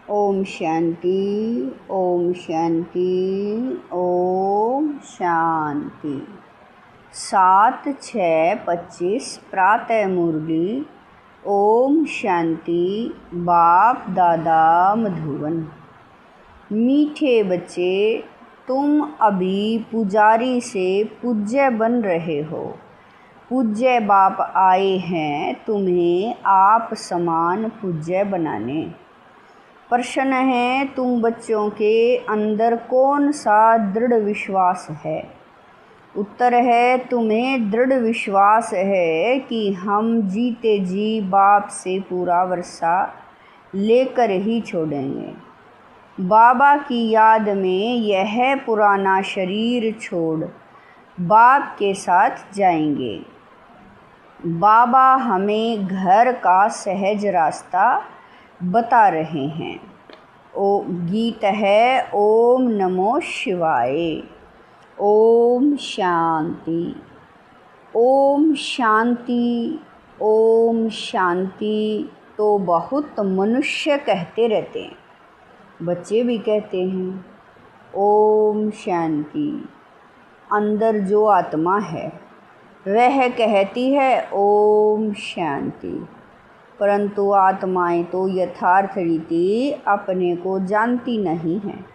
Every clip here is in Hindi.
ओम शांति। ओम शांति। ओम शांति। 7/6/25 प्रातः मुरली। ओम शांति। बाप दादा मधुबन। मीठे बच्चे, तुम अभी पुजारी से पूज्य बन रहे हो। पूज्य बाप आए हैं तुम्हें आप समान पूज्य बनाने। प्रश्न है, तुम बच्चों के अंदर कौन सा दृढ़ विश्वास है? उत्तर है, तुम्हें दृढ़ विश्वास है कि हम जीते जी बाप से पूरा वर्षा लेकर ही छोड़ेंगे। बाबा की याद में यह पुराना शरीर छोड़ बाप के साथ जाएंगे। बाबा हमें घर का सहज रास्ता बता रहे हैं। गीत है ओम नमो शिवाय। ओम शांति। ओम शांति। ओम शांति तो बहुत मनुष्य कहते रहते हैं, बच्चे भी कहते हैं ओम शांति। अंदर जो आत्मा है वह कहती है ओम शांति, परंतु आत्माएं तो यथार्थ रीति अपने को जानती नहीं हैं,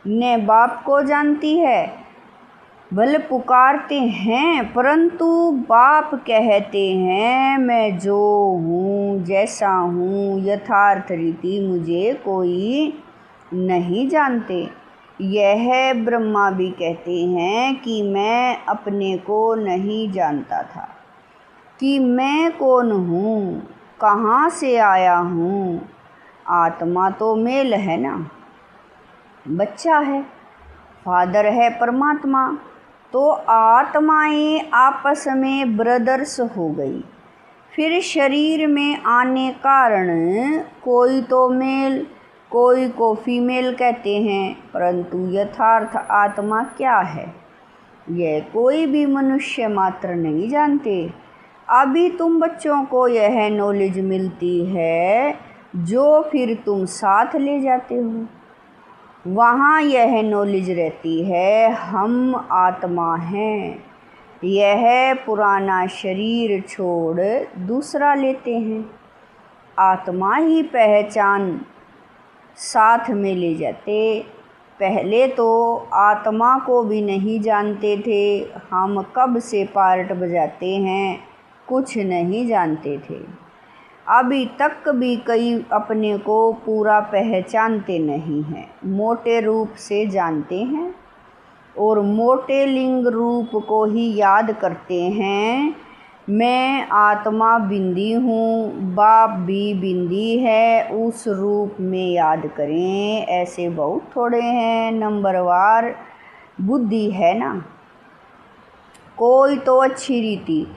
न बाप को जानती है। भले पुकारते हैं परंतु बाप कहते हैं मैं जो हूँ जैसा हूँ यथार्थ रीति मुझे कोई नहीं जानते। यह ब्रह्मा भी कहते हैं कि मैं अपने को नहीं जानता था कि मैं कौन हूँ, कहाँ से आया हूँ। आत्मा तो मेल है ना, बच्चा है, फादर है परमात्मा, तो आत्माएं आपस में ब्रदर्स हो गई। फिर शरीर में आने कारण कोई तो मेल कोई को फीमेल कहते हैं, परंतु यथार्थ आत्मा क्या है यह कोई भी मनुष्य मात्र नहीं जानते। अभी तुम बच्चों को यह नॉलेज मिलती है जो फिर तुम साथ ले जाते हो। वहाँ यह नॉलेज रहती है हम आत्मा हैं, यह पुराना शरीर छोड़ दूसरा लेते हैं। आत्मा ही पहचान साथ में ले जाते। पहले तो आत्मा को भी नहीं जानते थे, हम कब से पार्ट बजाते हैं कुछ नहीं जानते थे। अभी तक भी कई अपने को पूरा पहचानते नहीं हैं, मोटे रूप से जानते हैं और मोटे लिंग रूप को ही याद करते हैं। मैं आत्मा बिंदी हूँ, बाप भी बिंदी है, उस रूप में याद करें। ऐसे बहुत थोड़े हैं, नंबरवार बुद्धि है ना। कोई तो अच्छी रीति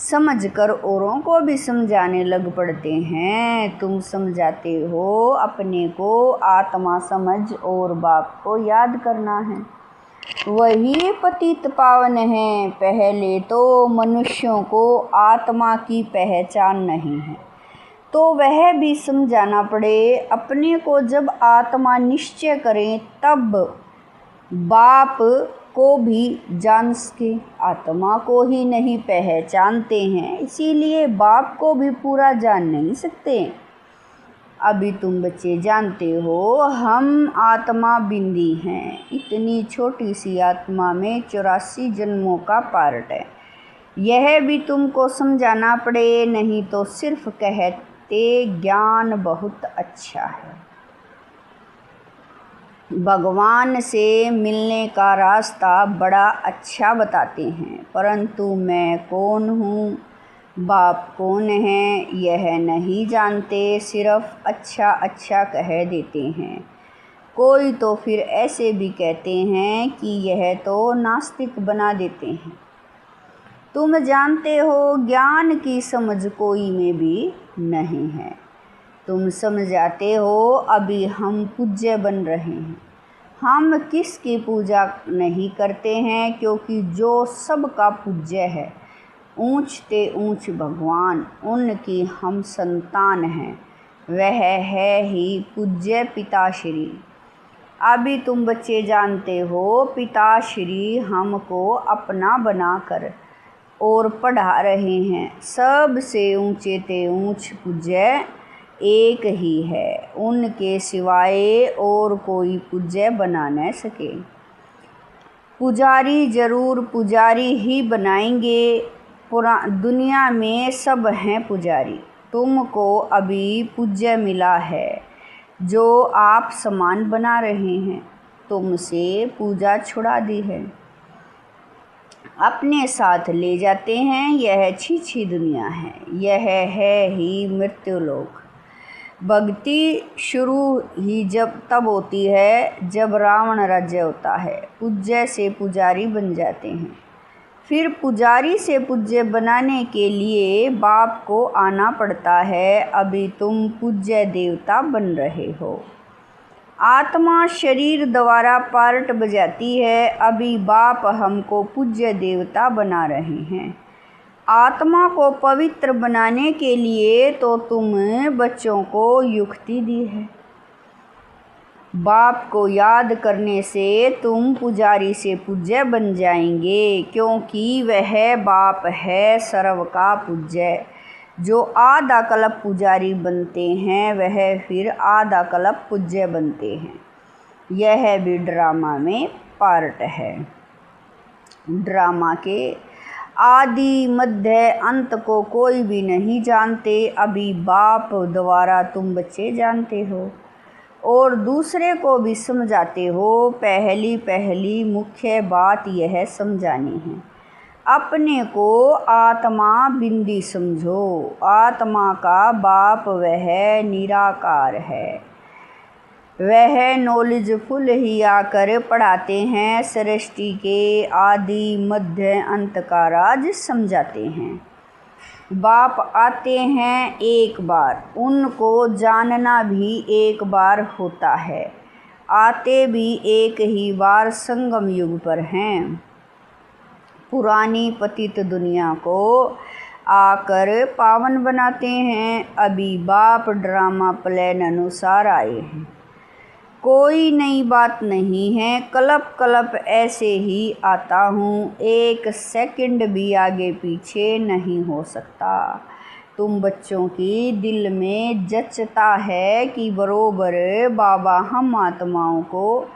समझकर औरों को भी समझाने लग पड़ते हैं। तुम समझाते हो अपने को आत्मा समझ और बाप को याद करना है, वही पतित पावन है। पहले तो मनुष्यों को आत्मा की पहचान नहीं है तो वह भी समझाना पड़े। अपने को जब आत्मा निश्चय करें तब बाप को भी जान सके। आत्मा को ही नहीं पहचानते हैं, इसीलिए बाप को भी पूरा जान नहीं सकते। अभी तुम बच्चे जानते हो हम आत्मा बिंदी हैं। इतनी छोटी सी आत्मा में 84 जन्मों का पार्ट है, यह भी तुमको समझाना पड़े, नहीं तो सिर्फ कहते ज्ञान बहुत अच्छा है। भगवान से मिलने का रास्ता बड़ा अच्छा बताते हैं, परंतु मैं कौन हूँ बाप कौन है यह नहीं जानते, सिर्फ अच्छा अच्छा कह देते हैं। कोई तो फिर ऐसे भी कहते हैं कि यह तो नास्तिक बना देते हैं। तुम जानते हो ज्ञान की समझ कोई में भी नहीं है। तुम समझाते हो अभी हम पूज्य बन रहे हैं। हम किसकी पूजा नहीं करते हैं, क्योंकि जो सबका पूज्य है ऊंच ते ऊंच भगवान, उनकी हम संतान हैं। वह है ही पूज्य पिताश्री। अभी तुम बच्चे जानते हो पिताश्री हमको अपना बनाकर और पढ़ा रहे हैं। सबसे ऊंचे ते ऊंच पूज्य एक ही है, उनके सिवाय और कोई पूज्य बना न सके। पुजारी जरूर पुजारी ही बनाएंगे। दुनिया में सब हैं पुजारी। तुमको अभी पूज्य मिला है जो आप समान बना रहे हैं। तुमसे पूजा छुड़ा दी है, अपने साथ ले जाते हैं। यह छी दुनिया है, यह है ही मृत्युलोक। भक्ति शुरू ही तब होती है जब रावण राज्य होता है। पूज्य से पुजारी बन जाते हैं। फिर पुजारी से पूज्य बनाने के लिए बाप को आना पड़ता है। अभी तुम पूज्य देवता बन रहे हो। आत्मा शरीर द्वारा पार्ट बजाती है। अभी बाप हमको पूज्य देवता बना रहे हैं। आत्मा को पवित्र बनाने के लिए तो तुम बच्चों को युक्ति दी है। बाप को याद करने से तुम पुजारी से पूज्य बन जाएंगे, क्योंकि वह बाप है सर्व का पूज्य। जो आधा कल्प पुजारी बनते हैं वह फिर आधा कल्प पूज्य बनते हैं। यह भी ड्रामा में पार्ट है। ड्रामा के आदि मध्य अंत को कोई भी नहीं जानते। अभी बाप द्वारा तुम बच्चे जानते हो और दूसरे को भी समझाते हो। पहली मुख्य बात यह समझानी है, अपने को आत्मा बिंदी समझो। आत्मा का बाप वह निराकार है। वह नॉलेजफुल ही आकर पढ़ाते हैं। सृष्टि के आदि मध्य अंत का राज समझाते हैं। बाप आते हैं एक बार, उनको जानना भी एक बार होता है। आते भी एक ही बार संगम युग पर हैं। पुरानी पतित दुनिया को आकर पावन बनाते हैं। अभी बाप ड्रामा प्लान अनुसार आए हैं। कोई नई बात नहीं है। कल्प ऐसे ही आता हूँ, एक सेकंड भी आगे पीछे नहीं हो सकता। तुम बच्चों की दिल में जचता है कि बरोबर बाबा हम आत्माओं को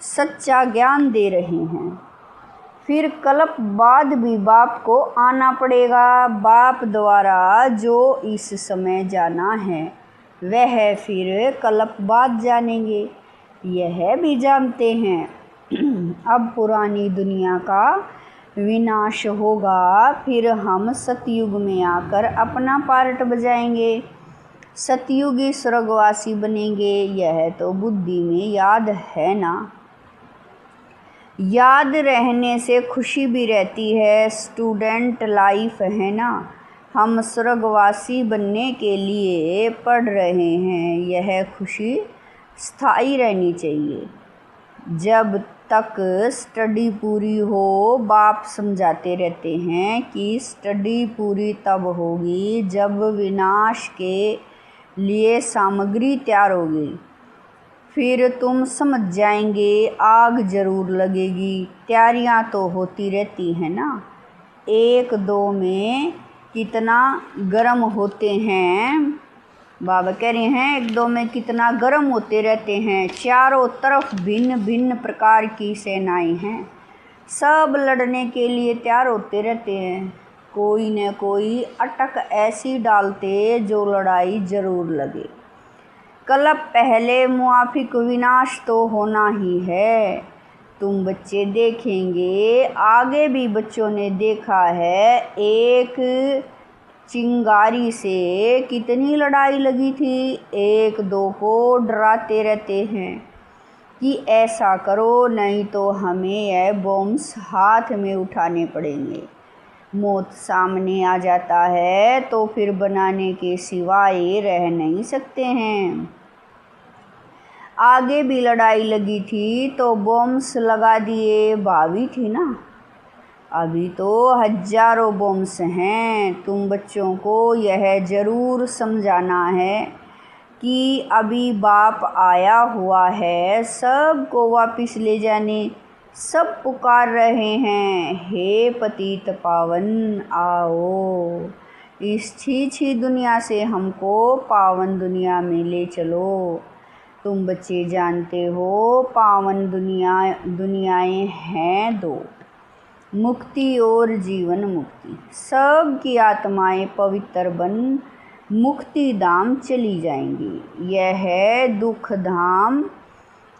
सच्चा ज्ञान दे रहे हैं। फिर कल्प बाद भी बाप को आना पड़ेगा। बाप द्वारा जो इस समय जाना है वह फिर कल्प बाद जानेंगे, यह भी जानते हैं। अब पुरानी दुनिया का विनाश होगा, फिर हम सतयुग में आकर अपना पार्ट बजाएंगे। सतयुगी स्वर्गवासी बनेंगे। यह तो बुद्धि में याद है ना। याद रहने से खुशी भी रहती है। स्टूडेंट लाइफ है ना। हम स्वर्गवासी बनने के लिए पढ़ रहे हैं। यह खुशी स्थायी रहनी चाहिए। जब तक स्टडी पूरी हो, बाप समझाते रहते हैं कि स्टडी पूरी तब होगी जब विनाश के लिए सामग्री तैयार होगी। फिर तुम समझ जाएंगे आग जरूर लगेगी। तैयारियां तो होती रहती हैं ना। एक दो में कितना गर्म होते हैं। बाबा कह रहे हैं एक दो में कितना गर्म होते रहते हैं। चारों तरफ भिन्न भिन्न प्रकार की सेनाएं हैं। सब लड़ने के लिए तैयार होते रहते हैं। कोई न कोई अटक ऐसी डालते जो लड़ाई जरूर लगे। कल्प पहले मुआफिक विनाश तो होना ही है। तुम बच्चे देखेंगे, आगे भी बच्चों ने देखा है, एक चिंगारी से कितनी लड़ाई लगी थी। एक दो को डराते रहते हैं कि ऐसा करो नहीं तो हमें यह बॉम्ब्स हाथ में उठाने पड़ेंगे। मौत सामने आ जाता है तो फिर बनाने के सिवाय रह नहीं सकते हैं। आगे भी लड़ाई लगी थी तो बॉम्ब्स लगा दिए, भावी थी ना। अभी तो हजारों बॉम्ब्स हैं। तुम बच्चों को यह ज़रूर समझाना है कि अभी बाप आया हुआ है सबको वापस ले जाने। सब पुकार रहे हैं, हे पतित पावन आओ, इस छी दुनिया से हमको पावन दुनिया में ले चलो। तुम बच्चे जानते हो पावन दुनियाएं हैं दो, मुक्ति और जीवन मुक्ति। सब की आत्माएं पवित्र बन मुक्ति धाम चली जाएंगी। यह दुख धाम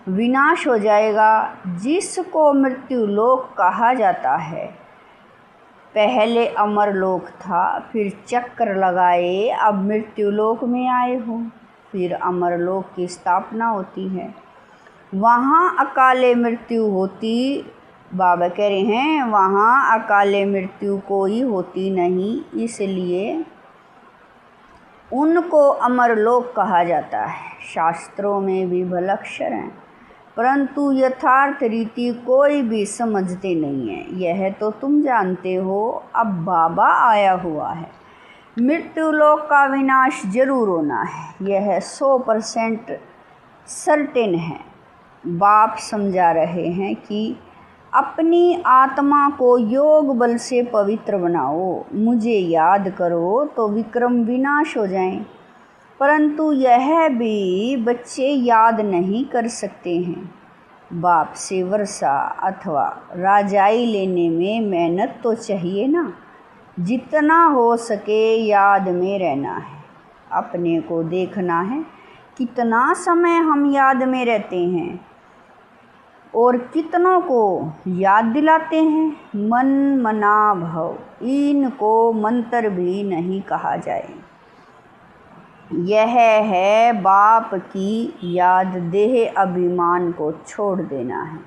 विनाश हो जाएगा, जिसको मृत्यु लोक कहा जाता है। पहले अमर लोक था, फिर चक्र लगाए अब मृत्यु लोक में आए हो। फिर अमर लोक की स्थापना होती है, वहाँ अकाले मृत्यु होती। बाबा कह रहे हैं वहाँ अकाले मृत्यु कोई होती नहीं, इसलिए उनको अमर लोक कहा जाता है। शास्त्रों में भी भलक्षर हैं, परंतु यथार्थ रीति कोई भी समझते नहीं है। यह तो तुम जानते हो, अब बाबा आया हुआ है, मृत्यु लोक का विनाश जरूर होना है, यह 100% सर्टेन है। बाप समझा रहे हैं कि अपनी आत्मा को योग बल से पवित्र बनाओ, मुझे याद करो तो विक्रम विनाश हो जाएं। परंतु यह भी बच्चे याद नहीं कर सकते हैं। बाप से वर्षा अथवा राजाई लेने में मेहनत तो चाहिए ना। जितना हो सके याद में रहना है, अपने को देखना है कितना समय हम याद में रहते हैं और कितनों को याद दिलाते हैं। मन मना भव, इनको मंत्र भी नहीं कहा जाए। यह है बाप की याद, देह अभिमान को छोड़ देना है।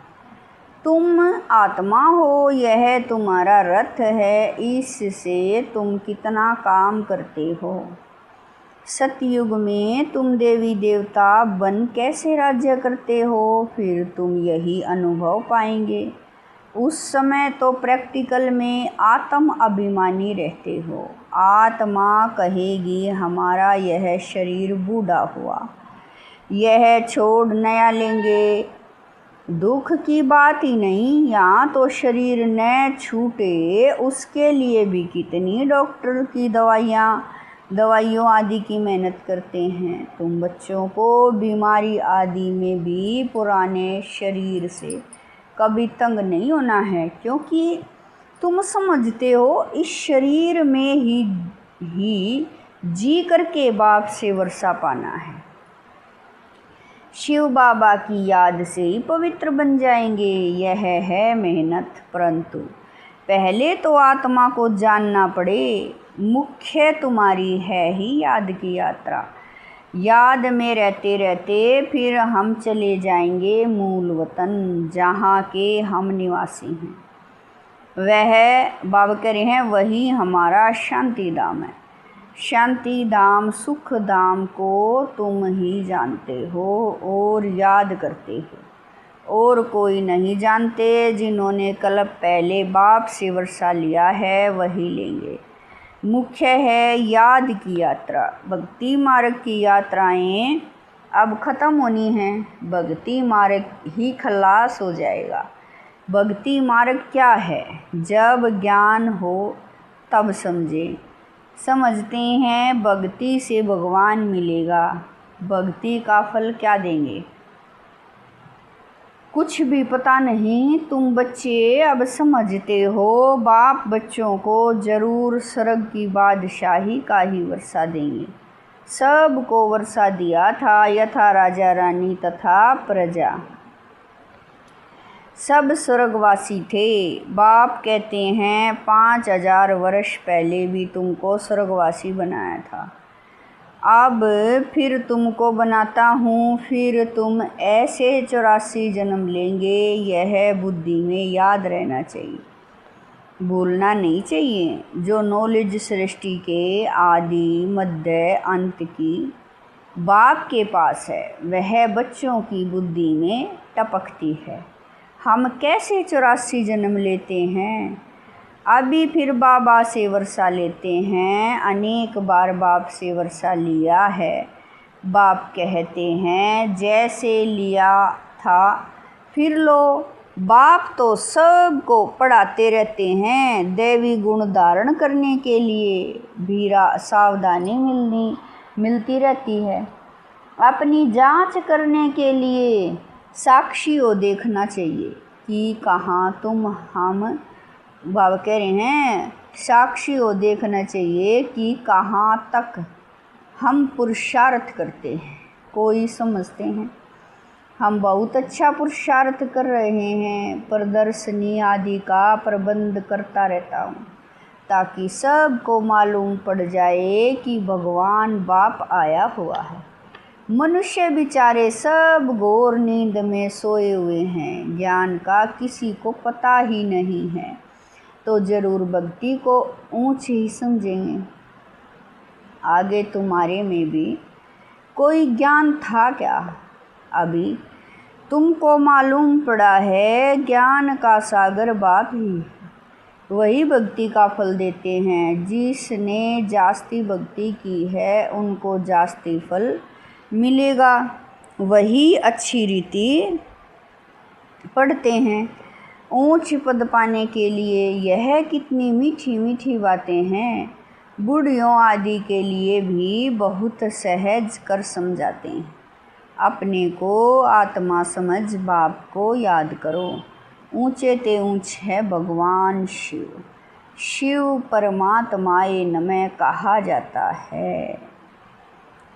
तुम आत्मा हो, यह तुम्हारा रथ है, इससे तुम कितना काम करते हो। सतयुग में तुम देवी देवता बन कैसे राज्य करते हो, फिर तुम यही अनुभव पाएंगे। उस समय तो प्रैक्टिकल में आत्म अभिमानी रहते हो। आत्मा कहेगी हमारा यह शरीर बूढ़ा हुआ, यह छोड़ नया लेंगे। दुख की बात ही नहीं, यहाँ तो शरीर न छूटे उसके लिए भी कितनी डॉक्टर की दवाइयों आदि की मेहनत करते हैं। तुम बच्चों को बीमारी आदि में भी पुराने शरीर से कभी तंग नहीं होना है, क्योंकि तुम समझते हो इस शरीर में ही जी करके बाप से वर्षा पाना है। शिव बाबा की याद से ही पवित्र बन जाएंगे, यह है मेहनत। परंतु पहले तो आत्मा को जानना पड़े। मुख्य तुम्हारी है ही याद की यात्रा। याद में रहते रहते फिर हम चले जाएंगे मूल वतन, जहाँ के हम निवासी हैं। वह बाबा कह रहे हैं वही हमारा शांति धाम है। शांति धाम सुख धाम को तुम ही जानते हो और याद करते हो, और कोई नहीं जानते। जिन्होंने कल्प पहले बाप से वर्षा लिया है वही लेंगे। मुख्य है याद की यात्रा। भक्ति मार्ग की यात्राएं अब ख़त्म होनी हैं, भक्ति मार्ग ही खलास हो जाएगा। भक्ति मार्ग क्या है? जब ज्ञान हो तब समझते हैं भक्ति से भगवान मिलेगा। भक्ति का फल क्या देंगे? कुछ भी पता नहीं। तुम बच्चे अब समझते हो, बाप बच्चों को जरूर स्वर्ग की बादशाही का ही वर्षा देंगे। सबको वर्षा दिया था, यथा राजा रानी तथा प्रजा सब स्वर्गवासी थे। बाप कहते हैं 5000 वर्ष पहले भी तुमको स्वर्गवासी बनाया था, अब फिर तुमको बनाता हूँ। फिर तुम ऐसे 84 जन्म लेंगे। यह बुद्धि में याद रहना चाहिए, भूलना नहीं चाहिए। जो नॉलेज सृष्टि के आदि मध्य अंत की बाप के पास है, वह बच्चों की बुद्धि में टपकती है। हम कैसे 84 जन्म लेते हैं? अभी फिर बाबा से वर्षा लेते हैं। अनेक बार बाप से वर्षा लिया है, बाप कहते हैं जैसे लिया था फिर लो। बाप तो सबको पढ़ाते रहते हैं, दैवी गुण धारण करने के लिए भी सावधानी मिलती रहती है। अपनी जांच करने के लिए साक्षियों देखना चाहिए कि कहाँ तुम हम बाबा कह रहे हैं साक्षियों देखना चाहिए कि कहाँ तक हम पुरुषार्थ करते हैं। कोई समझते हैं हम बहुत अच्छा पुरुषार्थ कर रहे हैं, प्रदर्शनी आदि का प्रबंध करता रहता हूँ ताकि सबको मालूम पड़ जाए कि भगवान बाप आया हुआ है। मनुष्य बेचारे सब घोर नींद में सोए हुए हैं, ज्ञान का किसी को पता ही नहीं है, तो जरूर भक्ति को ऊंच ही समझेंगे। आगे तुम्हारे में भी कोई ज्ञान था क्या? अभी तुमको मालूम पड़ा है ज्ञान का सागर बाप ही, वही भक्ति का फल देते हैं। जिसने जास्ती भक्ति की है उनको जास्ती फल मिलेगा, वही अच्छी रीति पढ़ते हैं। ऊंच पद पाने के लिए यह कितनी मीठी मीठी बातें हैं, बूढ़ियों आदि के लिए भी बहुत सहज कर समझाते हैं। अपने को आत्मा समझ बाप को याद करो। ऊंचे ते ऊंच है भगवान शिव, शिव परमात्माए नमः कहा जाता है।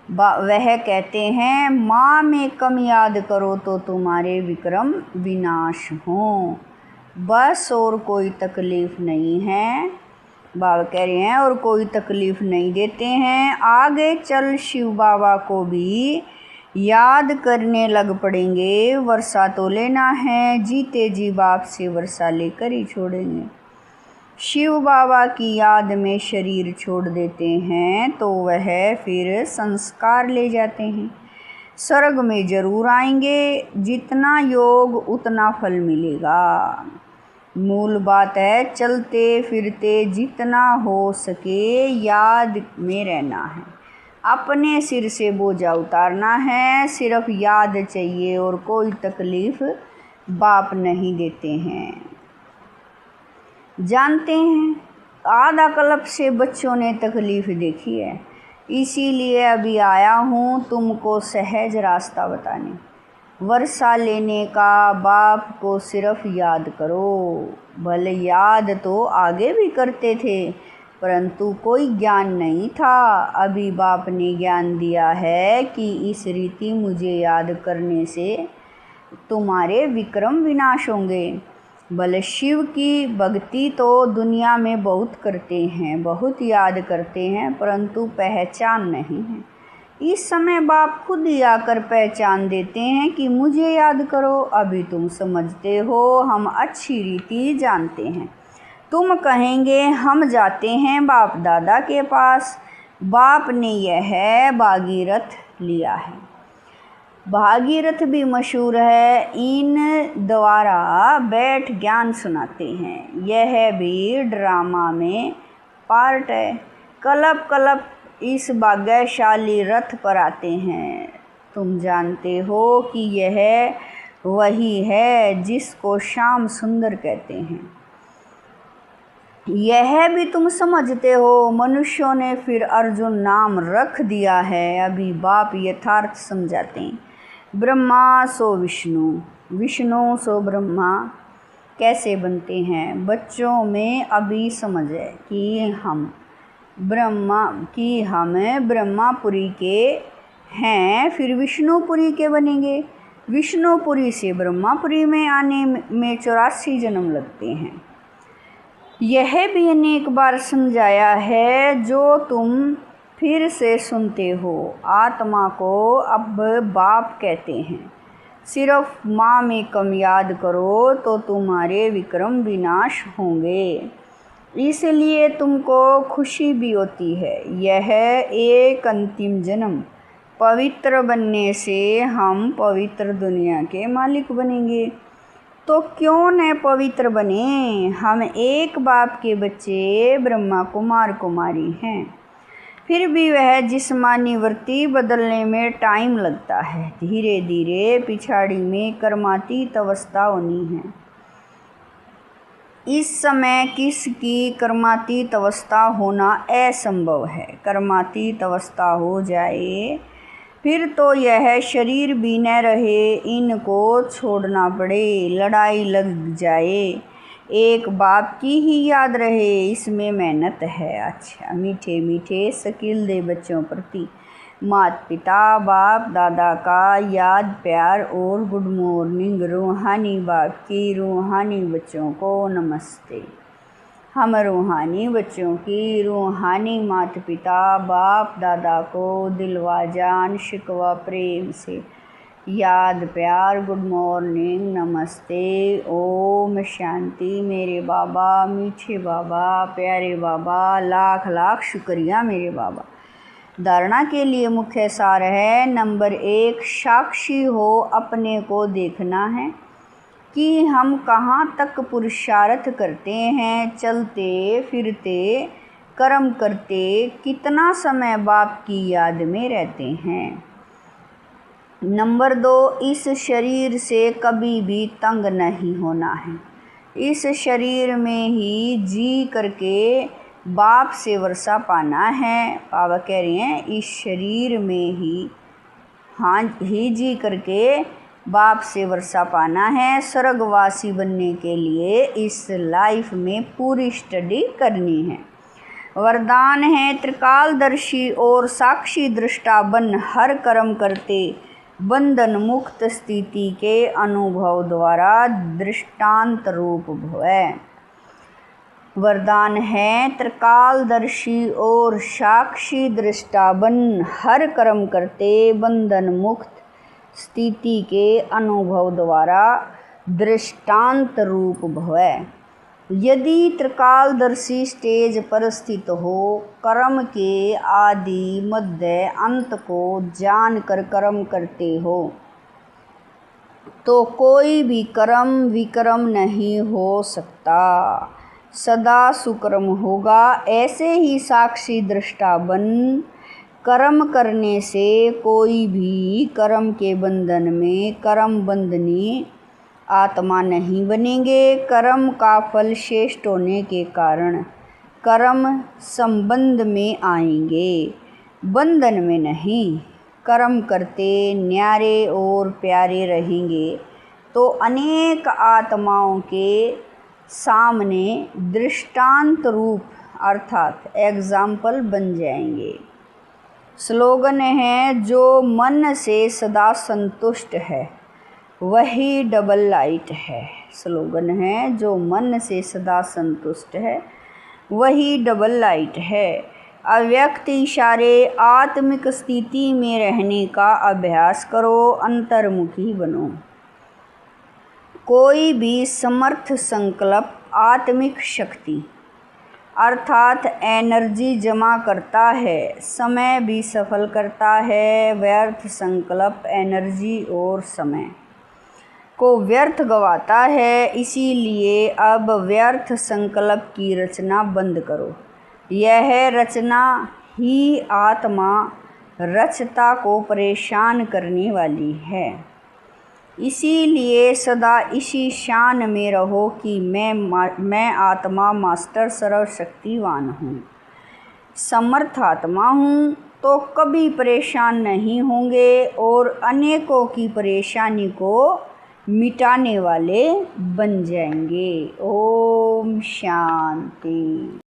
वह कहते हैं माँ में कम याद करो तो तुम्हारे विक्रम विनाश हों, बस और कोई तकलीफ़ नहीं है। बाबा कह रहे हैं और कोई तकलीफ़ नहीं देते हैं। आगे चल शिव बाबा को भी याद करने लग पड़ेंगे। वर्षा तो लेना है, जीते जी बाप से वर्षा लेकर ही छोड़ेंगे। शिव बाबा की याद में शरीर छोड़ देते हैं तो वह फिर संस्कार ले जाते हैं। स्वर्ग में जरूर आएंगे, जितना योग उतना फल मिलेगा। मूल बात है चलते फिरते जितना हो सके याद में रहना है, अपने सिर से बोझा उतारना है। सिर्फ याद चाहिए और कोई तकलीफ़ बाप नहीं देते हैं। जानते हैं आधा कल्प से बच्चों ने तकलीफ़ देखी है, इसीलिए अभी आया हूँ तुमको सहज रास्ता बताने। वर्षा लेने का बाप को सिर्फ याद करो। भले याद तो आगे भी करते थे परंतु कोई ज्ञान नहीं था। अभी बाप ने ज्ञान दिया है कि इस रीति मुझे याद करने से तुम्हारे विक्रम विनाश होंगे। भले शिव की भक्ति तो दुनिया में बहुत करते हैं, बहुत याद करते हैं, परंतु पहचान नहीं है। इस समय बाप खुद ही आकर पहचान देते हैं कि मुझे याद करो। अभी तुम समझते हो, हम अच्छी रीति जानते हैं। तुम कहेंगे हम जाते हैं बाप दादा के पास। बाप ने यह भागीरथ लिया है। भागीरथ भी मशहूर है, इन द्वारा बैठ ज्ञान सुनाते हैं। यह भी ड्रामा में पार्ट है। कल्प कल्प इस भाग्यशाली रथ पर आते हैं। तुम जानते हो कि यह वही है जिसको श्याम सुंदर कहते हैं। यह भी तुम समझते हो। मनुष्यों ने फिर अर्जुन नाम रख दिया है। अभी बाप यथार्थ समझाते हैं। ब्रह्मा सो विष्णु, विष्णु सो ब्रह्मा कैसे बनते हैं। बच्चों में अभी समझ है कि हम ब्रह्मापुरी के हैं, फिर विष्णुपुरी के बनेंगे। विष्णुपुरी से ब्रह्मापुरी में आने में 84 जन्म लगते हैं। यह भी अनेक बार समझाया है, जो तुम फिर से सुनते हो। आत्मा को अब बाप कहते हैं। सिर्फ माँ में कम याद करो तो तुम्हारे विक्रम विनाश होंगे, इसलिए तुमको खुशी भी होती है। यह एक अंतिम जन्म, पवित्र बनने से हम पवित्र दुनिया के मालिक बनेंगे। तो क्यों न पवित्र बने। हम एक बाप के बच्चे ब्रह्मा कुमार कुमारी हैं। फिर भी वह जिस्मानी वृत्ति बदलने में टाइम लगता है। धीरे धीरे पिछाड़ी में कर्मातीत अवस्था होनी है। इस समय किसकी कर्मातीत अवस्था होना असंभव है। कर्मातीत अवस्था हो जाए फिर तो यह शरीर भी न रहे, इनको छोड़ना पड़े, लड़ाई लग जाए, एक बाप की ही याद रहे, इसमें मेहनत है। अच्छा, मीठे मीठे शकील दे बच्चों प्रति माता पिता बाप दादा का याद प्यार और गुड मॉर्निंग। रूहानी बाप की रूहानी बच्चों को नमस्ते। हम रूहानी बच्चों की रूहानी माता पिता बाप दादा को दिलवा जान शिकवा प्रेम से याद प्यार गुड मॉर्निंग नमस्ते ओम शांति। मेरे बाबा मीठे बाबा प्यारे बाबा, लाख लाख शुक्रिया मेरे बाबा। धारणा के लिए मुख्य सार है। नंबर 1, साक्षी हो, अपने को देखना है कि हम कहाँ तक पुरुषार्थ करते हैं, चलते फिरते कर्म करते कितना समय बाप की याद में रहते हैं। नंबर 2, इस शरीर से कभी भी तंग नहीं होना है। इस शरीर में ही जी करके बाप से वर्षा पाना है। बाबा कह रहे हैं इस शरीर में ही जी करके बाप से वर्षा पाना है। स्वर्गवासी बनने के लिए इस लाइफ में पूरी स्टडी करनी है। वरदान है त्रिकालदर्शी और साक्षी दृष्टा बन, हर कर्म करते बंधन मुक्त स्थिति के अनुभव द्वारा दृष्टांत रूप भवै। वरदान है त्रिकालदर्शी और साक्षी दृष्टा बन, हर कर्म करते बंधन मुक्त स्थिति के अनुभव द्वारा दृष्टांत रूप भवै। यदि त्रिकालदर्शी स्टेज पर स्थित हो, कर्म के आदि मध्य अंत को जानकर कर्म करते हो, तो कोई भी कर्म विकर्म नहीं हो सकता, सदा सुकर्म होगा। ऐसे ही साक्षी दृष्टा बन, कर्म करने से कोई भी कर्म के बंधन में कर्म बंधनी आत्मा नहीं बनेंगे। कर्म का फल श्रेष्ठ होने के कारण कर्म संबंध में आएंगे, बंधन में नहीं। कर्म करते न्यारे और प्यारे रहेंगे तो अनेक आत्माओं के सामने दृष्टांत रूप अर्थात एग्जाम्पल बन जाएंगे। स्लोगन है, जो मन से सदा संतुष्ट है वही डबल लाइट है। स्लोगन है, जो मन से सदा संतुष्ट है वही डबल लाइट है। अव्यक्त इशारे आत्मिक स्थिति में रहने का अभ्यास करो, अंतर्मुखी बनो। कोई भी समर्थ संकल्प आत्मिक शक्ति अर्थात एनर्जी जमा करता है, समय भी सफल करता है। व्यर्थ संकल्प एनर्जी और समय को व्यर्थ गवाता है। इसीलिए अब व्यर्थ संकल्प की रचना बंद करो। यह रचना ही आत्मा रचता को परेशान करने वाली है। इसीलिए सदा इसी शान में रहो कि मैं आत्मा मास्टर सर्वशक्तिवान हूँ, समर्थ आत्मा हूँ, तो कभी परेशान नहीं होंगे और अनेकों की परेशानी को मिटाने वाले बन जाएंगे। ओम शांति।